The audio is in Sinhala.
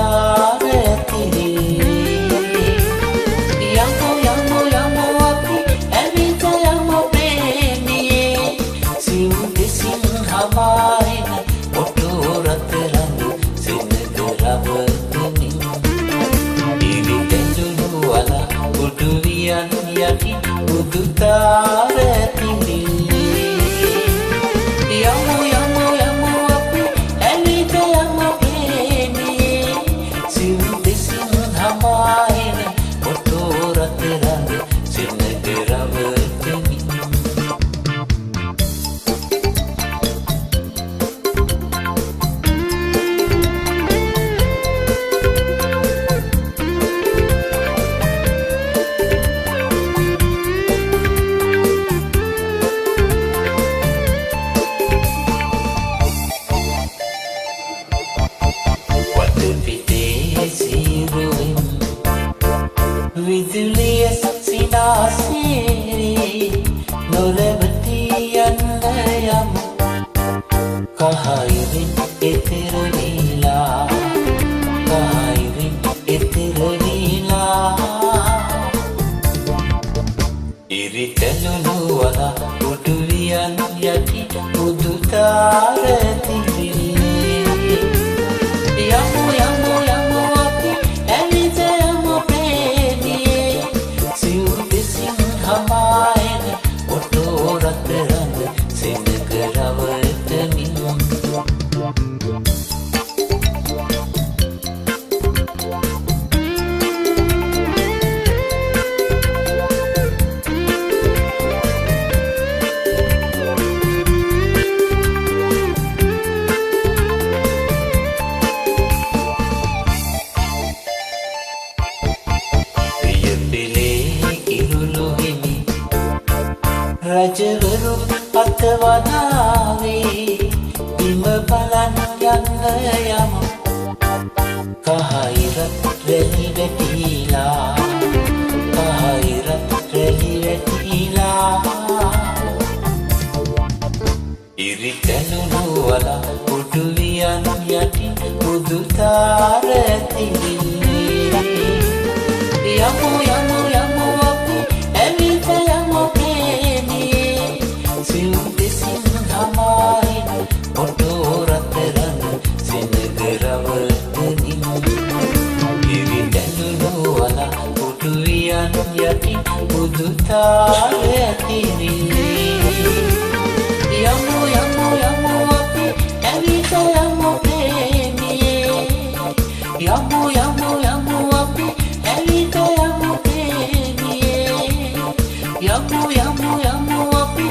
තාරතිරි යමු යමු යමු අපි ඇවිත යමු ප්‍රේමියේ සිව් දෙසින් හමාරින ඔටෝ රතරන් සෙනග රවටමින් ඉරි දෙඳුණු වල උඩු වියන් යටි උදු තාරතිරි යමු යමු යමු අපි ඇවිත යමු ප්‍රේමියේ සිව් දෙසින් හමාරින ඔටෝ රතරන් සෙනග රවටමින් විදුලිය සිනාසේරි නොලබති යන්න යමු කහයිරින් එතෙර වීලා කහයිරින් එතෙර වීලා ඉරිතැලුණු වල උඩු වියන් යටි උදු තාරතිරි යමු යමු යමු අපි ඇවිත යමු ප්‍රේමියේ සිව් දෙසින් හමායන ඔටෝ රතරන් සෙනග රවටමින් රජවරු අතවනාවේ බිම බලන් යන්න යමු කහයිරත් රැලි වැටිලා කහයිරත් රැලි වැටිලා ඉරිතැලුණු වල උඩු වියන් යටි උදු තාරතිරි යමු යමු යමු අපි ඇවිත යමු ප්‍රේමියේ සිව් දෙසින් හමාරින ඔටෝ රතරන් සෙනග රවටමින් ඉරිතැලුණු වල උඩු වියන් යටි උදු තාරතිරි යමු යමු යමු අපි ඇවිත යමු ප්‍රේමියේ යමු යමු යමු අපි ඇවිත යමු ප්‍රේමියේ යමු යමු යමු අපි